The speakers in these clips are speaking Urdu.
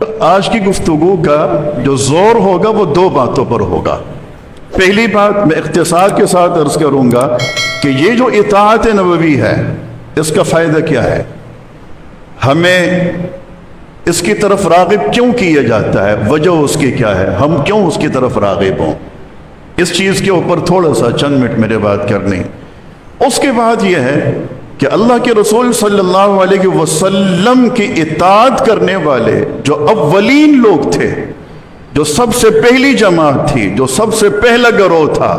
آج کی گفتگو کا جو زور ہوگا وہ دو باتوں پر ہوگا۔ پہلی بات میں اختصار کے ساتھ عرض کروں گا کہ یہ جو اطاعت نبوی ہے اس کا فائدہ کیا ہے، ہمیں اس کی طرف راغب کیوں کیا جاتا ہے، وجہ اس کی کیا ہے، ہم کیوں اس کی طرف راغب ہوں، اس چیز کے اوپر تھوڑا سا چند منٹ میرے بات کرنی۔ اس کے بعد یہ ہے کہ اللہ کے رسول صلی اللہ علیہ وسلم کی اطاعت کرنے والے جو اولین لوگ تھے، جو سب سے پہلی جماعت تھی، جو سب سے پہلا گروہ تھا،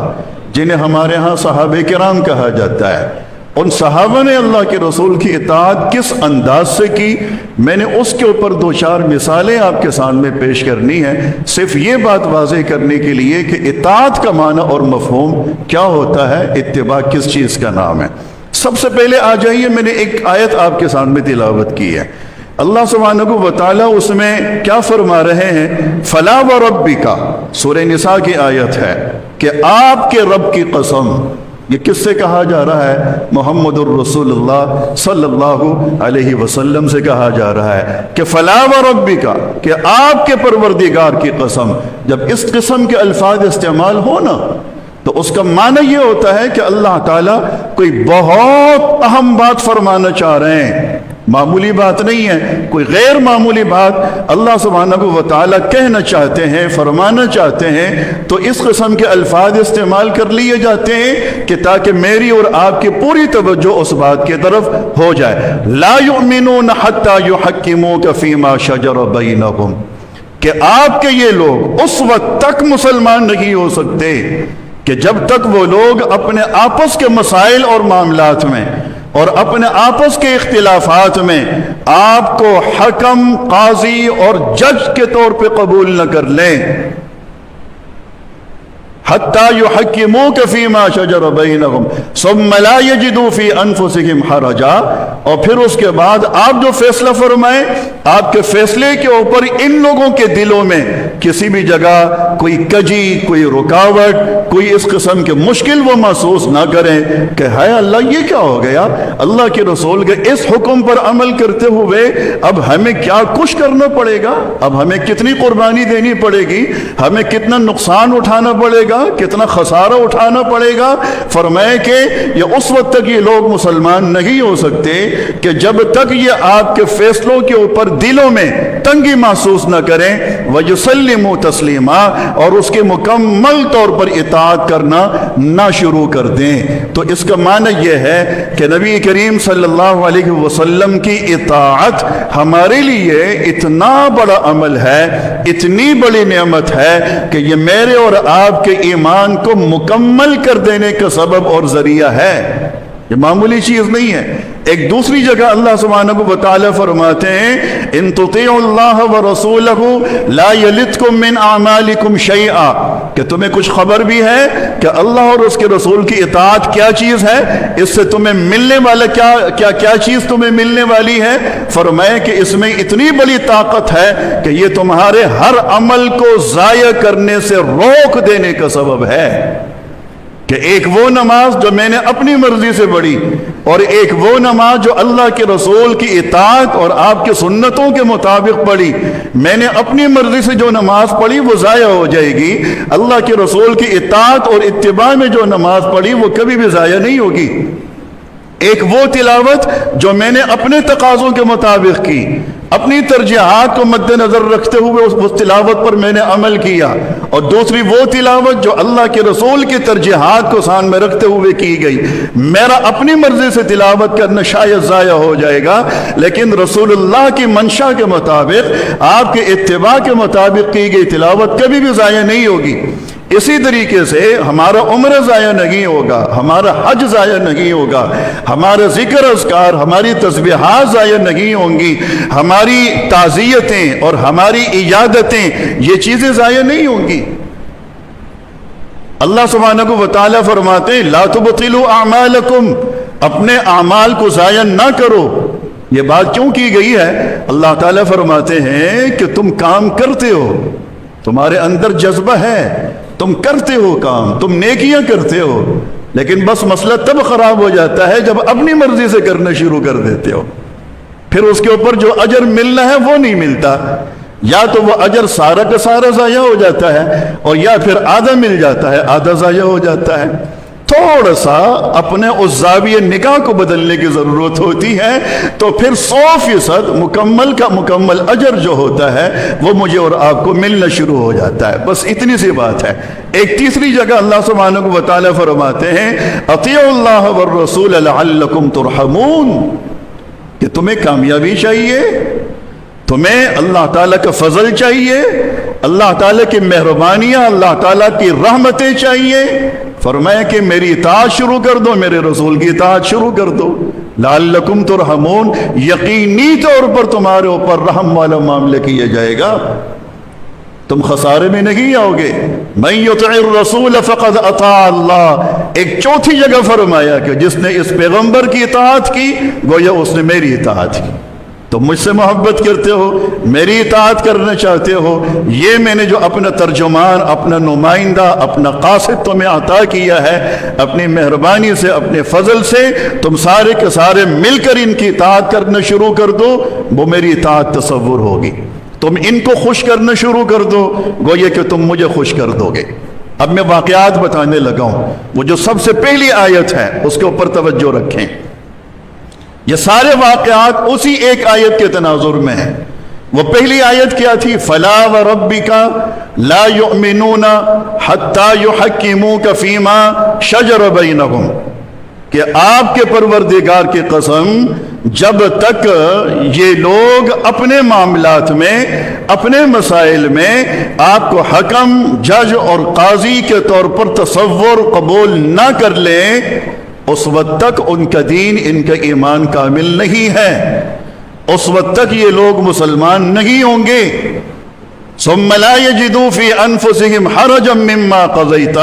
جنہیں ہمارے ہاں صحابہ کرام کہا جاتا ہے، ان صحابہ نے اللہ کے رسول کی اطاعت کس انداز سے کی، میں نے اس کے اوپر دو چار مثالیں آپ کے سامنے پیش کرنی ہے، صرف یہ بات واضح کرنے کے لیے کہ اطاعت کا معنی اور مفہوم کیا ہوتا ہے، اتباع کس چیز کا نام ہے۔ سب سے پہلے آ جائیے، میں نے ایک آیت آپ کے سامنے تلاوت کی ہے، اللہ سبحانہ و تعالیٰ اس میں کیا فرما رہے ہیں، فَلَا وَرَبِّكَ، سورہ نساء کی آیت ہے کہ آپ کے رب کی قسم۔ یہ کس سے کہا جا رہا ہے؟ محمد الرسول اللہ صلی اللہ علیہ وسلم سے کہا جا رہا ہے کہ فَلَا وَرَبِّكَ، کہ آپ کے پروردگار کی قسم۔ جب اس قسم کے الفاظ استعمال ہو نا تو اس کا معنی یہ ہوتا ہے کہ اللہ تعالیٰ کوئی بہت اہم بات فرمانا چاہ رہے ہیں، معمولی بات نہیں ہے، کوئی غیر معمولی بات اللہ سبحانہ و تعالیٰ کہنا چاہتے ہیں، فرمانا چاہتے ہیں، تو اس قسم کے الفاظ استعمال کر لیے جاتے ہیں کہ تاکہ میری اور آپ کی پوری توجہ اس بات کی طرف ہو جائے۔ لا یؤمنون حتی یحکموک فیما شجر بینہم، کہ آپ کے یہ لوگ اس وقت تک مسلمان نہیں ہو سکتے کہ جب تک وہ لوگ اپنے آپس کے مسائل اور معاملات میں اور اپنے آپس کے اختلافات میں آپ کو حکم، قاضی اور جج کے طور پہ قبول نہ کر لیں۔ حتی یحکموک فیما شجر بینہم ثم لا یجدوا فی انفسہم حرجا، اور پھر اس کے بعد آپ جو فیصلہ فرمائیں، آپ کے فیصلے کے اوپر ان لوگوں کے دلوں میں کسی بھی جگہ کوئی کجی، کوئی رکاوٹ، کوئی اس قسم کے مشکل وہ محسوس نہ کریں کہ ہائے اللہ یہ کیا ہو گیا، اللہ کے رسول کے اس حکم پر عمل کرتے ہوئے اب ہمیں کیا کچھ کرنا پڑے گا، اب ہمیں کتنی قربانی دینی پڑے گی، ہمیں کتنا نقصان اٹھانا پڑے گا، کتنا خسارہ اٹھانا پڑے گا۔ فرمائے کہ یہ اس وقت تک یہ لوگ مسلمان نہیں ہو سکتے کہ جب تک یہ آپ کے فیصلوں کے اوپر دلوں میں تنگی محسوس نہ کریں، وَيُسَلِّمُوا تَسْلِيمًا، اور اس کے مکمل طور پر اطاعت کرنا نہ شروع کر دیں۔ تو اس کا معنی یہ ہے کہ نبی کریم صلی اللہ علیہ وسلم کی اطاعت ہمارے لیے اتنا بڑا عمل ہے، اتنی بڑی نعمت ہے کہ یہ میرے اور آپ کے ایمان کو مکمل کر دینے کا سبب اور ذریعہ ہے، یہ معمولی چیز نہیں ہے۔ ایک دوسری جگہ اللہ سبحانہ و تعالیٰ فرماتے ہیں ان تطیعوا اللہ ورسولہ لا یلتکم من اعمالکم شیئا، کہ تمہیں کچھ خبر بھی ہے کہ اللہ اور اس کے رسول کی اطاعت کیا چیز ہے، اس سے تمہیں ملنے والا کیا چیز تمہیں ملنے والی ہے۔ فرمائے کہ اس میں اتنی بڑی طاقت ہے کہ یہ تمہارے ہر عمل کو ضائع کرنے سے روک دینے کا سبب ہے، کہ ایک وہ نماز جو میں نے اپنی مرضی سے پڑھی اور ایک وہ نماز جو اللہ کے رسول کی اطاعت اور آپ کے سنتوں کے مطابق پڑھی، میں نے اپنی مرضی سے جو نماز پڑھی وہ ضائع ہو جائے گی، اللہ کے رسول کی اطاعت اور اتباع میں جو نماز پڑھی وہ کبھی بھی ضائع نہیں ہوگی۔ ایک وہ تلاوت جو میں نے اپنے تقاضوں کے مطابق کی، اپنی ترجیحات کو مد نظر رکھتے ہوئے اس تلاوت پر میں نے عمل کیا، اور دوسری وہ تلاوت جو اللہ کے رسول کی ترجیحات کو سامنے میں رکھتے ہوئے کی گئی۔ میرا اپنی مرضی سے تلاوت کرنا شاید ضائع ہو جائے گا، لیکن رسول اللہ کی منشا کے مطابق، آپ کے اتباع کے مطابق کی گئی تلاوت کبھی بھی ضائع نہیں ہوگی۔ اسی طریقے سے ہمارا عمر ضائع نہیں ہوگا، ہمارا حج ضائع نہیں ہوگا، ہمارا ذکر اذکار، ہماری تسبیحات ضائع نہیں ہوں گی، ہماری تعزیتیں اور ہماری عیادتیں، یہ چیزیں ضائع نہیں ہوں گی۔ اللہ سبحانہ و تعالیٰ فرماتے ہیں لا تبطلوا اعمالکم، اپنے اعمال کو ضائع نہ کرو۔ یہ بات کیوں کی گئی ہے؟ اللہ تعالیٰ فرماتے ہیں کہ تم کام کرتے ہو، تمہارے اندر جذبہ ہے، تم کرتے ہو کام، تم نیکیاں کرتے ہو، لیکن بس مسئلہ تب خراب ہو جاتا ہے جب اپنی مرضی سے کرنا شروع کر دیتے ہو، پھر اس کے اوپر جو اجر ملنا ہے وہ نہیں ملتا۔ یا تو وہ اجر سارا کا سارا ضائع ہو جاتا ہے، اور یا پھر آدھا مل جاتا ہے، آدھا ضائع ہو جاتا ہے۔ تھوڑا سا اپنے اس زاویہ نگاہ کو بدلنے کی ضرورت ہوتی ہے، تو پھر 100% مکمل کا مکمل اجر جو ہوتا ہے وہ مجھے اور آپ کو ملنا شروع ہو جاتا ہے۔ بس اتنی سی بات ہے۔ ایک تیسری جگہ اللہ سبحانہ و تعالیٰ فرماتے ہیں اطیعوا اللہ والرسول لعلکم ترحمون، کہ تمہیں کامیابی چاہیے، تمہیں اللہ تعالیٰ کا فضل چاہیے، اللہ تعالیٰ کی مہربانیاں، اللہ تعالیٰ کی رحمتیں چاہیے، فرمایا کہ میری اطاعت شروع کر دو، میرے رسول کی اطاعت شروع کر دو، لعلکم ترحمون، یقینی طور پر تمہارے اوپر رحم والا معاملہ کیا جائے گا، تم خسارے میں نہیں آؤ گے۔ من یطع الرسول فقد اطاع اللہ، ایک چوتھی جگہ فرمایا کہ جس نے اس پیغمبر کی اطاعت کی گویا اس نے میری اطاعت کی۔ تم مجھ سے محبت کرتے ہو، میری اطاعت کرنا چاہتے ہو، یہ میں نے جو اپنا ترجمان، اپنا نمائندہ، اپنا قاصد تمہیں عطا کیا ہے، اپنی مہربانی سے، اپنے فضل سے تم سارے کے سارے مل کر ان کی اطاعت کرنا شروع کر دو، وہ میری اطاعت تصور ہوگی۔ تم ان کو خوش کرنا شروع کر دو، گویا کہ تم مجھے خوش کر دو گے۔ اب میں واقعات بتانے لگا ہوں، وہ جو سب سے پہلی آیت ہے اس کے اوپر توجہ رکھیں۔ یہ سارے واقعات اسی ایک آیت کے تناظر میں ہیں۔ وہ پہلی آیت کیا تھی؟ فلا وربک لا یؤمنون حتی یحکموک فیما شجر بینہم، کہ آپ کے پروردگار کی قسم جب تک یہ لوگ اپنے معاملات میں، اپنے مسائل میں آپ کو حکم، جج اور قاضی کے طور پر تصور قبول نہ کر لیں، اس وقت تک ان کا دین، ان کا ایمان کامل نہیں ہے، اس وقت تک یہ لوگ مسلمان نہیں ہوں گے۔ ثم لا يجدوا في انفسهم حرجا مما قضيت،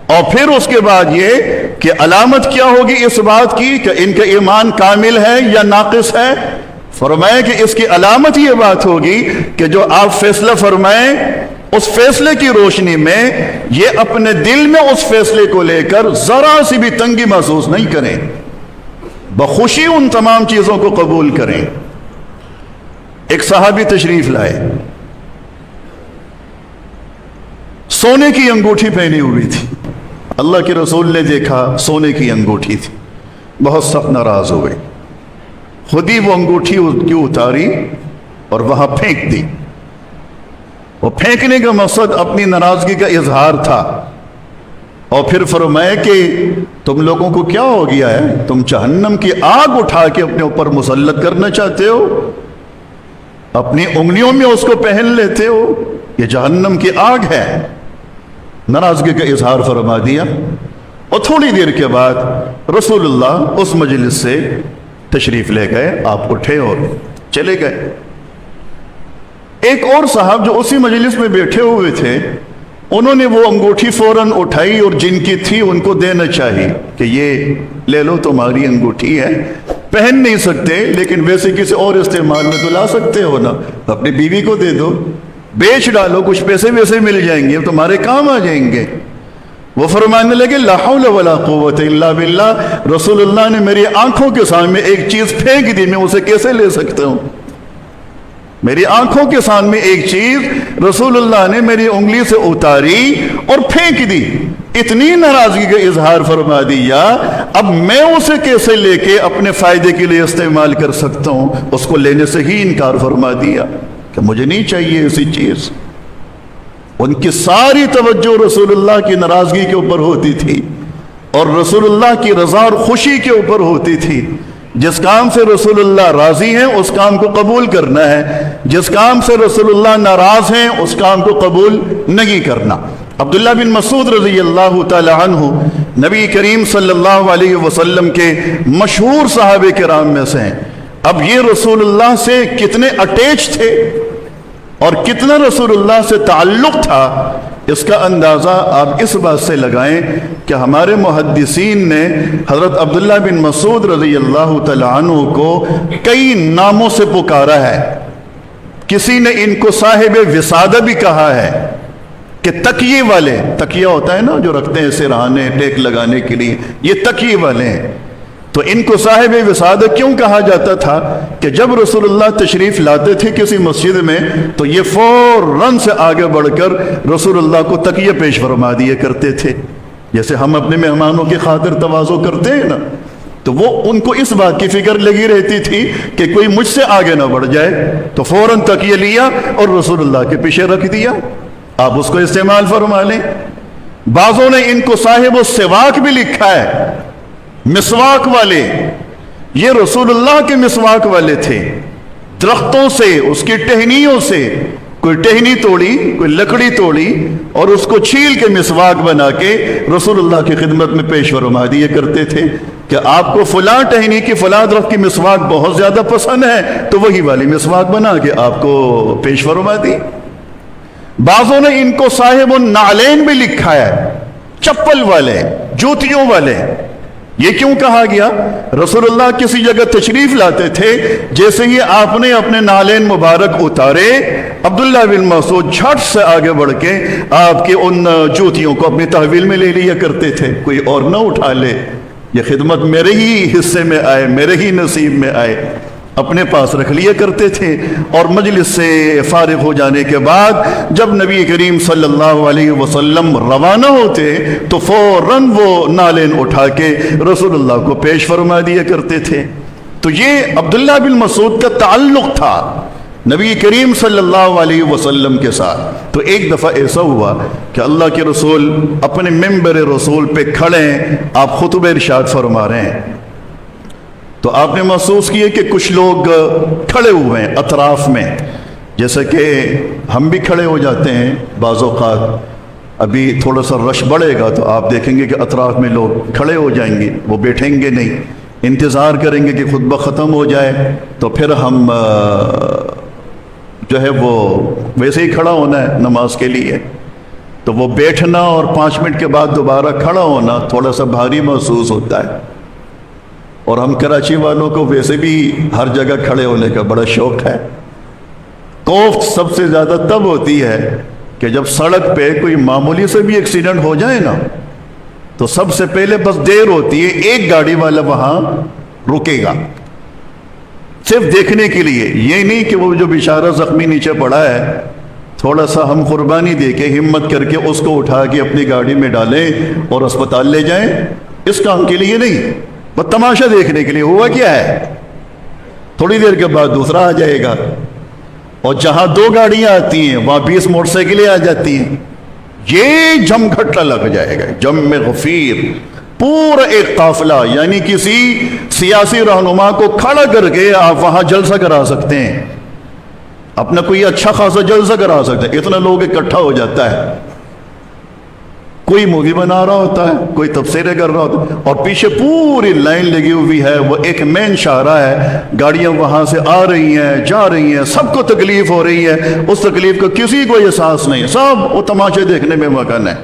اور پھر اس کے بعد یہ کہ علامت کیا ہوگی اس بات کی کہ ان کا ایمان کامل ہے یا ناقص ہے؟ فرمایا کہ اس کی علامت یہ بات ہوگی کہ جو آپ فیصلہ فرمائیں اس فیصلے کی روشنی میں یہ اپنے دل میں اس فیصلے کو لے کر ذرا سی بھی تنگی محسوس نہیں کریں، بخوشی ان تمام چیزوں کو قبول کریں۔ ایک صحابی تشریف لائے، سونے کی انگوٹھی پہنی ہوئی تھی، اللہ کے رسول نے دیکھا سونے کی انگوٹھی تھی، بہت سخت ناراض ہو گئے، خود ہی وہ انگوٹھی کی اتاری اور وہاں پھینک دی۔ وہ پھینکنے کا مقصد اپنی ناراضگی کا اظہار تھا، اور پھر فرمایا کہ تم لوگوں کو کیا ہو گیا ہے؟ تم جہنم کی آگ اٹھا کے اپنے اوپر مسلط کرنا چاہتے ہو، اپنی انگلیوں میں اس کو پہن لیتے ہو، یہ جہنم کی آگ ہے۔ ناراضگی کا اظہار فرما دیا، اور تھوڑی دیر کے بعد رسول اللہ اس مجلس سے تشریف لے گئے، آپ اٹھے اور چلے گئے۔ ایک اور صاحب جو اسی مجلس میں بیٹھے ہوئے تھے، انہوں نے وہ انگوٹھی فوراً اٹھائی اور جن کی تھی ان کو دینا چاہیے کہ یہ لے لو تمہاری انگوٹھی ہے، پہن نہیں سکتے لیکن ویسے کسی اور استعمال میں تو لا سکتے ہو نا، اپنی بیوی کو دے دو، بیچ ڈالو، کچھ پیسے ویسے مل جائیں گے، تمہارے کام آ جائیں گے۔ وہ فرمانے لگے لا حول ولا قوت الا باللہ، رسول اللہ نے میری آنکھوں کے سامنے ایک چیز پھینک دی، میں اسے کیسے لے سکتا ہوں؟ میری آنکھوں کے سامنے ایک چیز رسول اللہ نے میری انگلی سے اتاری اور پھینک دی، اتنی ناراضگی کا اظہار فرما دیا، اب میں اسے کیسے لے کے اپنے فائدے کے لیے استعمال کر سکتا ہوں؟ اس کو لینے سے ہی انکار فرما دیا کہ مجھے نہیں چاہیے ایسی چیز۔ ان کی ساری توجہ رسول اللہ کی ناراضگی کے اوپر ہوتی تھی اور رسول اللہ کی رضا اور خوشی کے اوپر ہوتی تھی۔ جس کام سے رسول اللہ راضی ہیں اس کام کو قبول کرنا ہے، جس کام سے رسول اللہ ناراض ہیں اس کام کو قبول نہیں کرنا۔ عبداللہ بن مسعود رضی اللہ تعالی عنہ نبی کریم صلی اللہ علیہ وسلم کے مشہور صحابہ کرام میں سے ہیں۔ اب یہ رسول اللہ سے کتنے اٹیچ تھے اور کتنا رسول اللہ سے تعلق تھا، اس کا اندازہ آپ اس بات سے لگائیں کہ ہمارے محدثین نے حضرت عبداللہ بن مسعود رضی اللہ تعالی عنہ کو کئی ناموں سے پکارا ہے۔ کسی نے ان کو صاحب وسادہ بھی کہا ہے کہ تکیے والے، تکیہ ہوتا ہے نا جو رکھتے ہیں سرہانے ٹیک لگانے کے لیے، یہ تکیے والے ہیں۔ تو ان کو صاحب وسادت کیوں کہا جاتا تھا کہ جب رسول اللہ تشریف لاتے تھے کسی مسجد میں تو یہ فوراً سے آگے بڑھ کر رسول اللہ کو تکیہ پیش فرما دیا کرتے تھے، جیسے ہم اپنے مہمانوں کی خاطر تواضع کرتے ہیں نا، تو وہ ان کو اس بات کی فکر لگی رہتی تھی کہ کوئی مجھ سے آگے نہ بڑھ جائے، تو فوراً تکیہ لیا اور رسول اللہ کے پیچھے رکھ دیا، آپ اس کو استعمال فرما لیں۔ بعضوں نے ان کو صاحب السواک بھی لکھا ہے، مسواک والے، یہ رسول اللہ کے مسواک والے تھے، درختوں سے، اس کی ٹہنیوں سے، کوئی ٹہنی توڑی، کوئی لکڑی توڑی اور اس کو چھیل کے مسواک بنا کے رسول اللہ کی خدمت میں پیش فرما دیے کرتے تھے کہ آپ کو فلاں ٹہنی کی فلاں درخت کی مسواک بہت زیادہ پسند ہے تو وہی والی مسواک بنا کے آپ کو پیش فرما دی۔ بعضوں نے ان کو صاحب النعلین بھی لکھا ہے، چپل والے، جوتیوں والے۔ یہ کیوں کہا گیا؟ رسول اللہ کسی جگہ تشریف لاتے تھے، جیسے ہی آپ نے اپنے نالین مبارک اتارے، عبداللہ بن مسعود جھٹ سے آگے بڑھ کے آپ کے ان جوتیوں کو اپنی تحویل میں لے لیا کرتے تھے، کوئی اور نہ اٹھا لے، یہ خدمت میرے ہی حصے میں آئے، میرے ہی نصیب میں آئے، اپنے پاس رکھ لیا کرتے تھے۔ اور مجلس سے فارغ ہو جانے کے بعد جب نبی کریم صلی اللہ علیہ وسلم روانہ ہوتے تو فوراً وہ نالین اٹھا کے رسول اللہ کو پیش فرما دیا کرتے تھے۔ تو یہ عبداللہ بن مسعود کا تعلق تھا نبی کریم صلی اللہ علیہ وسلم کے ساتھ۔ تو ایک دفعہ ایسا ہوا کہ اللہ کے رسول اپنے ممبر رسول پہ کھڑے ہیں، آپ خطبہ ارشاد فرما رہے ہیں، تو آپ نے محسوس کیا کہ کچھ لوگ کھڑے ہوئے ہیں اطراف میں، جیسے کہ ہم بھی کھڑے ہو جاتے ہیں بعض اوقات۔ ابھی تھوڑا سا رش بڑھے گا تو آپ دیکھیں گے کہ اطراف میں لوگ کھڑے ہو جائیں گے، وہ بیٹھیں گے نہیں، انتظار کریں گے کہ خطبہ ختم ہو جائے تو پھر ہم جو ہے وہ ویسے ہی کھڑا ہونا ہے نماز کے لیے، تو وہ بیٹھنا اور 5 منٹ کے بعد دوبارہ کھڑا ہونا تھوڑا سا بھاری محسوس ہوتا ہے۔ اور ہم کراچی والوں کو ویسے بھی ہر جگہ کھڑے ہونے کا بڑا شوق ہے۔ کوفت سب سے زیادہ تب ہوتی ہے کہ جب سڑک پہ کوئی معمولی سے بھی ایکسیڈنٹ ہو جائے نا تو سب سے پہلے بس دیر ہوتی ہے، ایک گاڑی والا وہاں رکے گا صرف دیکھنے کے لیے، یہ نہیں کہ وہ جو بیچارہ زخمی نیچے پڑا ہے تھوڑا سا ہم قربانی دے کے ہمت کر کے اس کو اٹھا کے اپنی گاڑی میں ڈالیں اور اسپتال لے جائیں، اس کام کے لیے نہیں، بس تماشا دیکھنے کے لیے۔ ہوا کیا ہے، تھوڑی دیر کے بعد دوسرا آ جائے گا، اور جہاں 2 گاڑیاں آتی ہیں وہاں 20 موٹر سائیکلیں آ جاتی ہیں، یہ جم گھٹا لگ جائے گا، جم میں غفیر، پورا ایک قافلہ، یعنی کسی سیاسی رہنما کو کھڑا کر کے آپ وہاں جلسہ کرا سکتے ہیں، اپنا کوئی اچھا خاصا جلسہ کرا سکتے ہیں، اتنا لوگ اکٹھا ہو جاتا ہے۔ کوئی مووی بنا رہا ہوتا ہے، کوئی تبصرے کر رہا ہوتا ہے، اور پیچھے پوری لائن لگی ہوئی ہے، وہ ایک مین شاہراہ ہے، گاڑیاں وہاں سے آ رہی ہیں جا رہی ہیں، سب کو تکلیف ہو رہی ہے، اس تکلیف کا کسی کو احساس نہیں، سب وہ تماشے دیکھنے میں مگن ہے،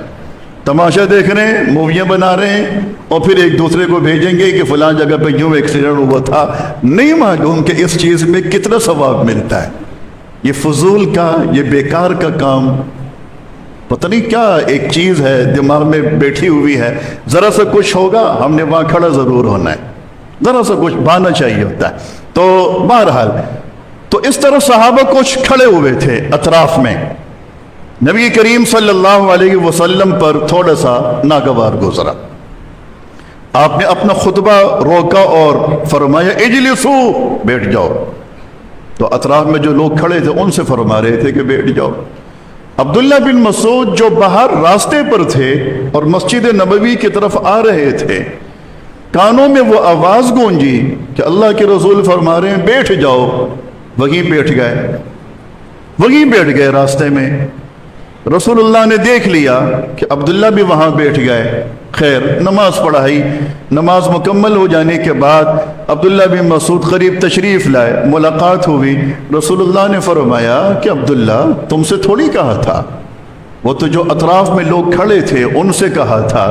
تماشا دیکھ رہے ہیں، موویاں بنا رہے ہیں، اور پھر ایک دوسرے کو بھیجیں گے کہ فلاں جگہ پہ یوں ایکسیڈنٹ ہوا تھا، نہیں معلوم کہ اس چیز میں کتنا ثواب ملتا ہے۔ یہ فضول کا، یہ بیکار کا کام، پتہ نہیں کیا ایک چیز ہے دماغ میں بیٹھی ہوئی ہے، ذرا سا کچھ ہوگا ہم نے وہاں کھڑا ضرور ہونا ہے، ذرا سا کچھ بہانا چاہیے ہوتا ہے۔ تو بہرحال تو اس طرح صحابہ کچھ کھڑے ہوئے تھے اطراف میں، نبی کریم صلی اللہ علیہ وسلم پر تھوڑا سا ناگوار گزرا، آپ نے اپنا خطبہ روکا اور فرمایا اجلسو، بیٹھ جاؤ۔ تو اطراف میں جو لوگ کھڑے تھے ان سے فرما رہے تھے کہ بیٹھ جاؤ۔ عبداللہ بن مسعود جو باہر راستے پر تھے اور مسجد نبوی کی طرف آ رہے تھے، کانوں میں وہ آواز گونجی کہ اللہ کے رسول فرما رہے ہیں بیٹھ جاؤ، وہیں بیٹھ گئے راستے میں۔ رسول اللہ نے دیکھ لیا کہ عبداللہ بھی وہاں بیٹھ گئے، خیر نماز پڑھائی، نماز مکمل ہو جانے کے بعد عبداللہ بن مسعود قریب تشریف لائے، ملاقات ہوئی، رسول اللہ نے فرمایا کہ عبداللہ تم سے تھوڑی کہا تھا، وہ تو جو اطراف میں لوگ کھڑے تھے ان سے کہا تھا،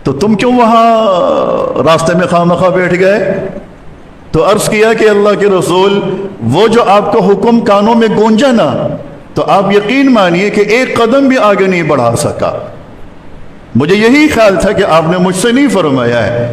تو تم کیوں وہاں راستے میں خواہ بیٹھ گئے؟ تو عرض کیا کہ اللہ کے رسول وہ جو آپ کا حکم کانوں میں گونجا نا، تو آپ یقین مانیے کہ ایک قدم بھی آگے نہیں بڑھا سکا، مجھے یہی خیال تھا کہ آپ نے مجھ سے نہیں فرمایا ہے،